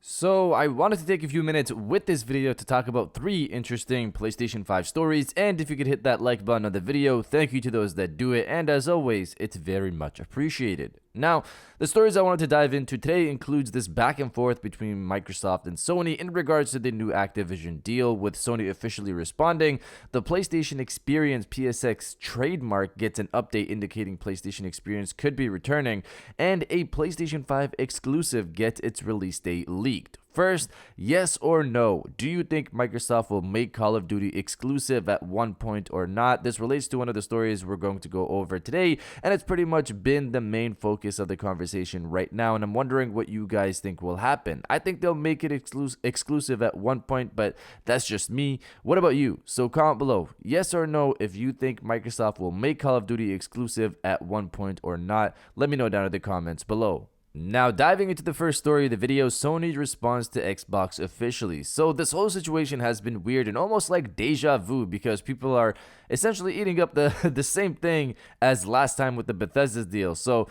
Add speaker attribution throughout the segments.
Speaker 1: So I wanted to take a few minutes with this video to talk about 3 interesting PlayStation 5 stories, and if you could hit that like button on the video, thank you to those that do it, and as always, it's very much appreciated. Now, the stories I wanted to dive into today includes this back and forth between Microsoft and Sony in regards to the new Activision deal, with Sony officially responding. The PlayStation Experience PSX trademark gets an update indicating PlayStation Experience could be returning, and a PlayStation 5 exclusive gets its release date leaked. First, yes or no, do you think Microsoft will make Call of Duty exclusive at one point or not? This relates to one of the stories we're going to go over today, and it's pretty much been the main focus of the conversation right now, and I'm wondering what you guys think will happen. I think they'll make it exclusive at one point, but that's just me. What about you? So comment below, yes or no, if you think Microsoft will make Call of Duty exclusive at one point or not. Let me know down in the comments below. Now, diving into the first story of the video, Sony responds to Xbox officially. So this whole situation has been weird and almost like deja vu, because people are essentially eating up the same thing as last time with the Bethesda deal. So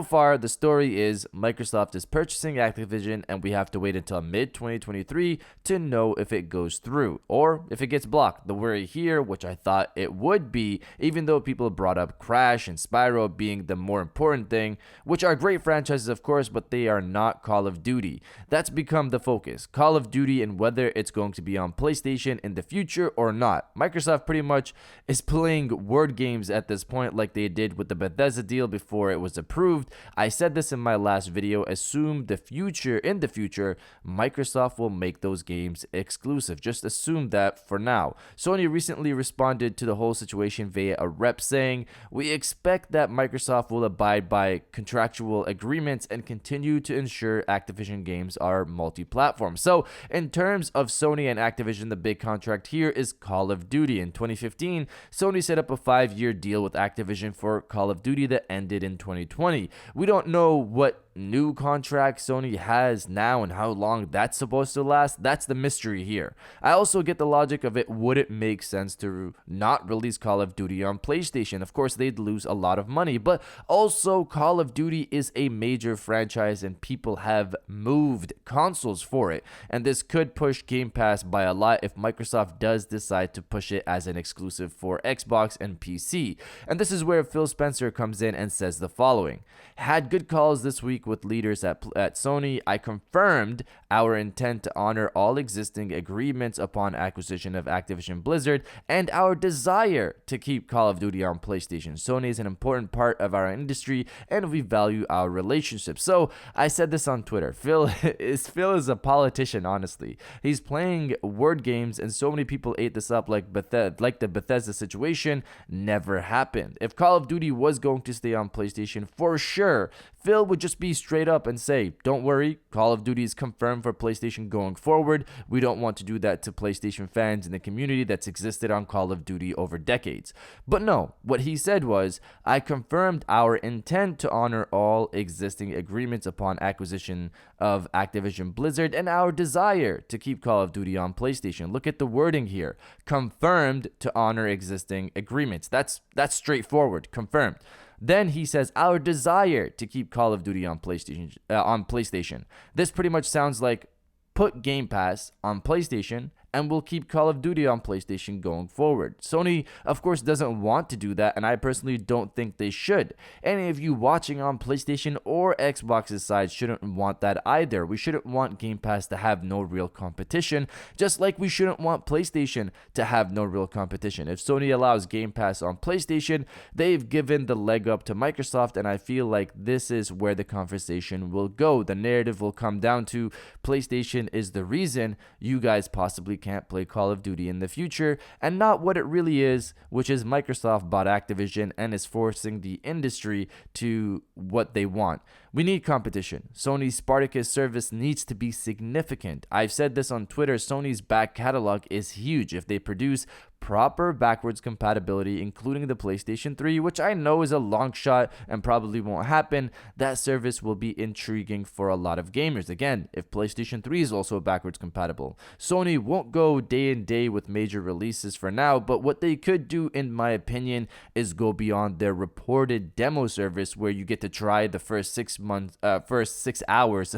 Speaker 1: far the story is Microsoft is purchasing Activision, and we have to wait until mid-2023 to know if it goes through or if it gets blocked. The worry here, which I thought it would be, even though people brought up Crash and Spyro being the more important thing, which are great franchises of course, but they are not Call of Duty. That's become the focus, Call of Duty, and whether it's going to be on PlayStation in the future or not. Microsoft pretty much is playing word games at this point, like they did with the Bethesda deal before it was approved. I said this in my last video, assume in the future Microsoft will make those games exclusive. Just assume that for now. Sony recently responded to the whole situation via a rep saying, "We expect that Microsoft will abide by contractual agreements and continue to ensure Activision games are multi-platform." So in terms of Sony and Activision, the big contract here is Call of Duty. In 2015, Sony set up a 5-year deal with Activision for Call of Duty that ended in 2020. We don't know what new contract Sony has now and how long that's supposed to last. That's the mystery here. I also get the logic of it. Would it make sense to not release Call of Duty on PlayStation? Of course, they'd lose a lot of money, but also Call of Duty is a major franchise and people have moved consoles for it, and this could push Game Pass by a lot if Microsoft does decide to push it as an exclusive for Xbox and PC. And this is where Phil Spencer comes in and says the following: "Had good calls this week with leaders at Sony. I confirmed our intent to honor all existing agreements upon acquisition of Activision Blizzard and our desire to keep Call of Duty on PlayStation. Sony is an important part of our industry and we value our relationship." So I said this on Twitter. Phil is a politician, honestly. He's playing word games, and so many people ate this up like the Bethesda situation never happened. If Call of Duty was going to stay on PlayStation, for sure, Phil would just be straight up and say, "Don't worry, Call of Duty is confirmed for PlayStation going forward. We don't want to do that to PlayStation fans in the community that's existed on Call of Duty over decades." But no, what he said was, "I confirmed our intent to honor all existing agreements upon acquisition of Activision Blizzard and our desire to keep Call of Duty on PlayStation." Look at the wording here. Confirmed to honor existing agreements. That's straightforward. Confirmed. Then he says, "Our desire to keep Call of Duty on PlayStation." This pretty much sounds like put Game Pass on PlayStation and we'll keep Call of Duty on PlayStation going forward. Sony, of course, doesn't want to do that, and I personally don't think they should. Any of you watching on PlayStation or Xbox's side shouldn't want that either. We shouldn't want Game Pass to have no real competition, just like we shouldn't want PlayStation to have no real competition. If Sony allows Game Pass on PlayStation, they've given the leg up to Microsoft, and I feel like this is where the conversation will go. The narrative will come down to PlayStation is the reason you guys possibly can't play Call of Duty in the future, and not what it really is, which is Microsoft bought Activision and is forcing the industry to what they want. We need competition. Sony's Spartacus service needs to be significant. I've said this on Twitter. Sony's back catalog is huge. If they produce proper backwards compatibility, including the PlayStation 3, which I know is a long shot and probably won't happen. That service will be intriguing for a lot of gamers. Again, if PlayStation 3 is also backwards compatible. Sony won't go day and day with major releases for now, but what they could do, in my opinion, is go beyond their reported demo service where you get to try the first 6 hours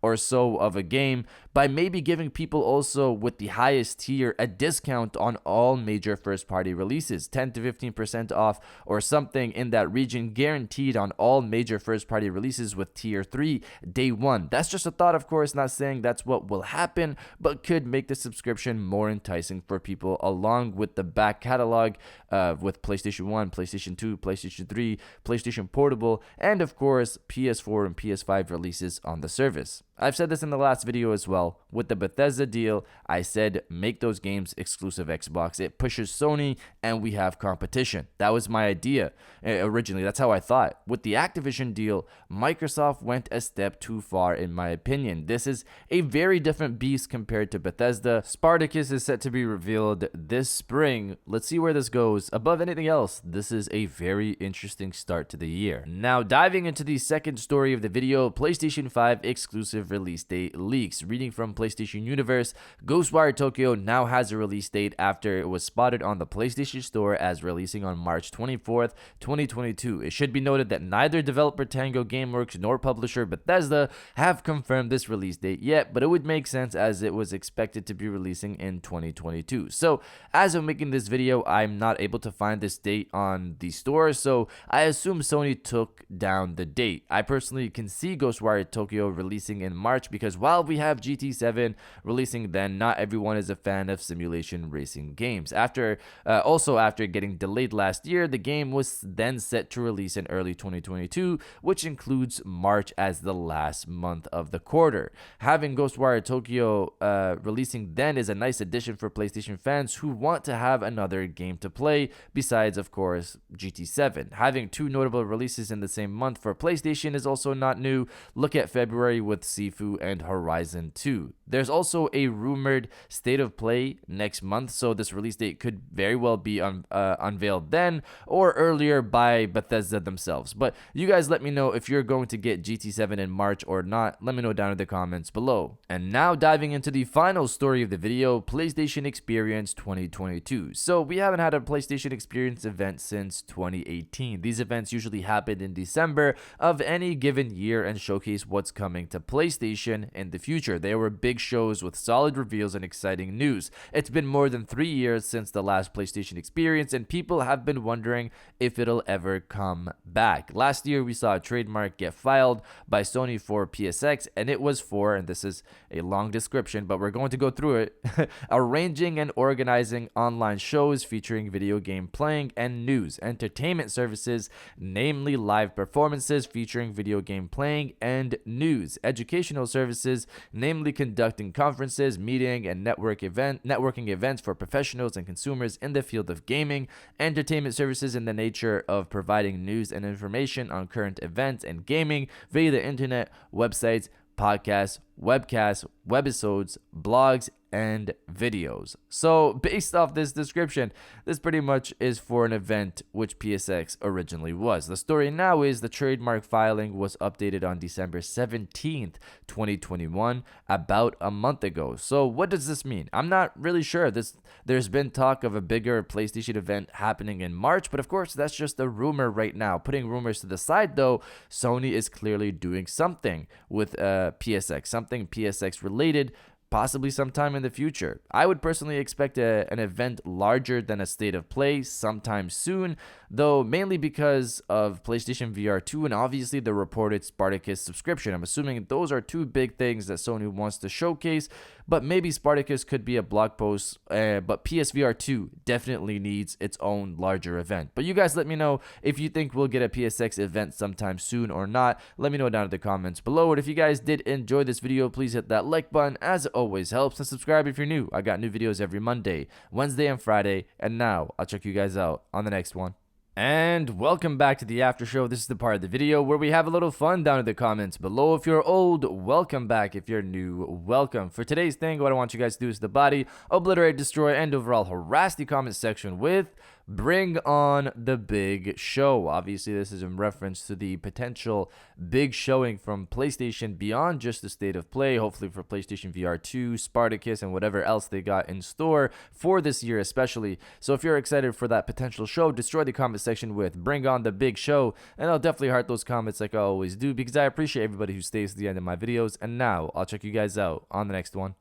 Speaker 1: or so of a game by maybe giving people also with the highest tier a discount on all major first-party releases, 10 to 15% off or something in that region, guaranteed on all major first-party releases with tier 3 day one. That's just a thought, of course, not saying that's what will happen, but could make the subscription more enticing for people, along with the back catalog with PlayStation 1, PlayStation 2, PlayStation 3, PlayStation Portable, and of course PS4 and PS5 releases on the service. I've said this in the last video as well. With the Bethesda deal, I said make those games exclusive Xbox. It pushes Sony and we have competition. That was my idea originally. That's how I thought. With the Activision deal, Microsoft went a step too far in my opinion. This is a very different beast compared to Bethesda. Spartacus is set to be revealed this spring. Let's see where this goes. Above anything else, this is a very interesting start to the year. Now diving into the second story of the video, PlayStation 5 exclusive release date leaks. Reading from PlayStation Universe, Ghostwire Tokyo now has a release date after it was spotted on the PlayStation Store as releasing on March 24th, 2022. It should be noted that neither developer Tango Gameworks nor publisher Bethesda have confirmed this release date yet, but it would make sense as it was expected to be releasing in 2022. So as of making this video, I'm not able to find this date on the store, so I assume Sony took down the date. I personally can see Ghostwire Tokyo releasing in March because while we have GT7 releasing then, not everyone is a fan of simulation racing games. After getting delayed last year, the game was then set to release in early 2022, which includes March as the last month of the quarter. Having Ghostwire Tokyo releasing then is a nice addition for PlayStation fans who want to have another game to play besides, of course, GT7. Having two notable releases in the same month for PlayStation is also not new. Look at February with Sifu and Horizon 2. There's also a rumored state of play next month, so this release date could very well be unveiled then or earlier by Bethesda themselves. But you guys let me know if you're going to get GT7 in March or not. Let me know down in the comments below. And now diving into the final story of the video, PlayStation Experience 2022. So we haven't had a PlayStation Experience event since 2018. These events usually happen in December of any given year and showcase what's coming to PlayStation in the future. They were big shows with solid reveals and exciting news. It's been more than 3 years since the last PlayStation Experience, and people have been wondering if it'll ever come back. Last year, we saw a trademark get filed by Sony for PSX, and it was for, and this is a long description, but we're going to go through it, arranging and organizing online shows featuring video game playing and news, entertainment services, namely live performances featuring video game playing and news, educational services, namely conducting conferences, meeting and networking events for professionals and consumers in the field of gaming, entertainment services in the nature of providing news and information on current events and gaming via the internet, websites, podcasts, webcasts, webisodes, blogs, and videos. So based off this description, this pretty much is for an event which PSX originally was. The story now is the trademark filing was updated on December 17th, 2021, about a month ago. So what does this mean? I'm not really sure. There's been talk of a bigger PlayStation event happening in March, but of course that's just a rumor right now. Putting rumors to the side though, Sony is clearly doing something with PSX, something PSX related, possibly sometime in the future. I would personally expect an event larger than a state of play sometime soon, though mainly because of PlayStation VR 2 and obviously the reported Spartacus subscription. I'm assuming those are two big things that Sony wants to showcase, but maybe Spartacus could be a blog post, but PSVR 2 definitely needs its own larger event. But you guys let me know if you think we'll get a PSX event sometime soon or not. Let me know down in the comments below. And if you guys did enjoy this video, please hit that like button, as it always helps, and subscribe if you're new. I got new videos every Monday, Wednesday, and Friday, and now I'll check you guys out on the next one. And welcome back to the after show. This is the part of the video where we have a little fun down in the comments below. If you're old, welcome back. If you're new, welcome. For today's thing, what I want you guys to do is the body, obliterate, destroy, and overall harass the comment section with "Bring on the big show." Obviously, this is in reference to the potential big showing from PlayStation beyond just the state of play, hopefully for PlayStation VR 2, Spartacus, and whatever else they got in store for this year especially. So if you're excited for that potential show, destroy the comment section with "Bring on the big show," and I'll definitely heart those comments like I always do because I appreciate everybody who stays to the end of my videos. And now I'll check you guys out on the next one.